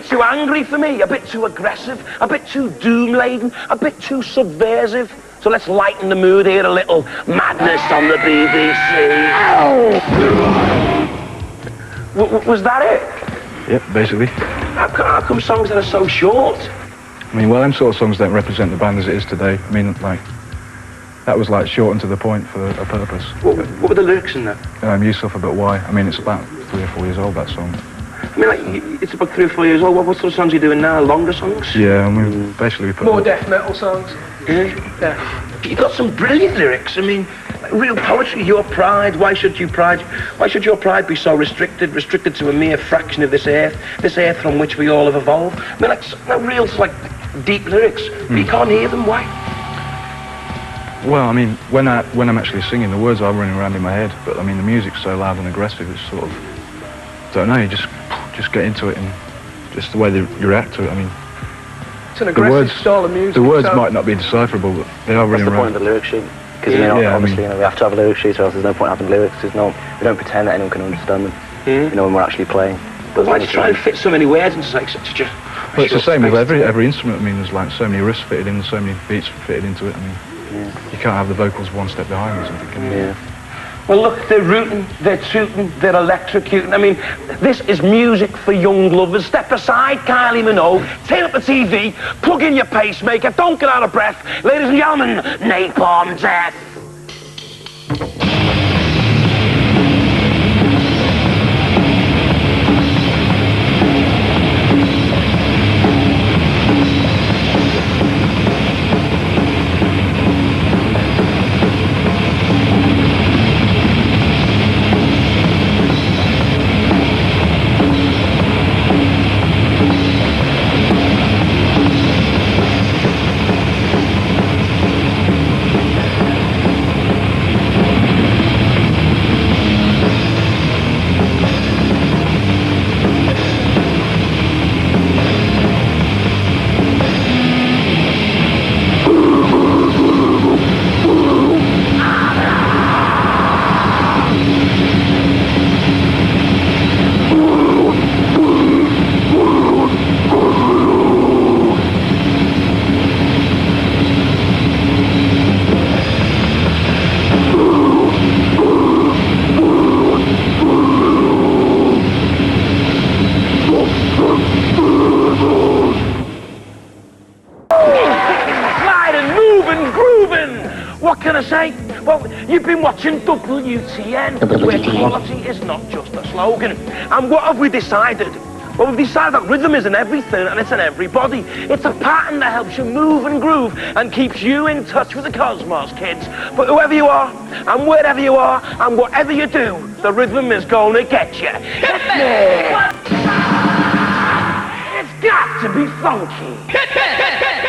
too angry for me, a bit too aggressive, a bit too doom-laden, a bit too subversive. So let's lighten the mood here a little. Madness on the BBC. Was that it? Yep, basically. How come songs that are so short? I mean, well, them sort of songs don't represent the band as it is today. I mean, like, that was like short and to the point for a purpose. What were the lyrics in that? You Suffer But Why. I mean, it's about 3 or 4 years old, that song. I mean, like, it's about 3 or 4 years old. What sort of songs are you doing now? Longer songs? Yeah, I mean, basically we put... More death metal songs. Yeah. You've got some brilliant lyrics. I mean, like, real poetry. Your pride. Why should your pride be so restricted to a mere fraction of this earth from which we all have evolved? I mean, like real, like, deep lyrics. But you can't hear them. Why? Well, I mean, when I'm actually singing, the words are running around in my head. But I mean, the music's so loud and aggressive. It's sort of, don't know. You just get into it, and just the way you react to it. I mean, it's an aggressive style of music. The words might not be decipherable, but they are running around. What's the point of the lyric sheet? Because obviously, we have to have a lyric sheet, or else there's no point having lyrics. We don't pretend that anyone can understand them. When we're actually playing. But why do you try and fit so many words into such a... Well, it's the same with every instrument. I mean, there's like so many riffs fitted in, so many beats fitted into it. I mean, you can't have the vocals one step behind or something, can you? Yeah. Well, look, they're rooting, they're tooting, they're electrocuting. I mean, this is music for young lovers. Step aside, Kylie Minogue, turn up the TV, plug in your pacemaker, don't get out of breath. Ladies and gentlemen, Napalm Death. What can I say? Well, you've been watching WTN, where quality is not just a slogan. And what have we decided? Well, we've decided that rhythm is in everything and it's in everybody. It's a pattern that helps you move and groove and keeps you in touch with the cosmos, kids. But whoever you are, and wherever you are, and whatever you do, the rhythm is gonna get you. Hit me! It's got to be funky.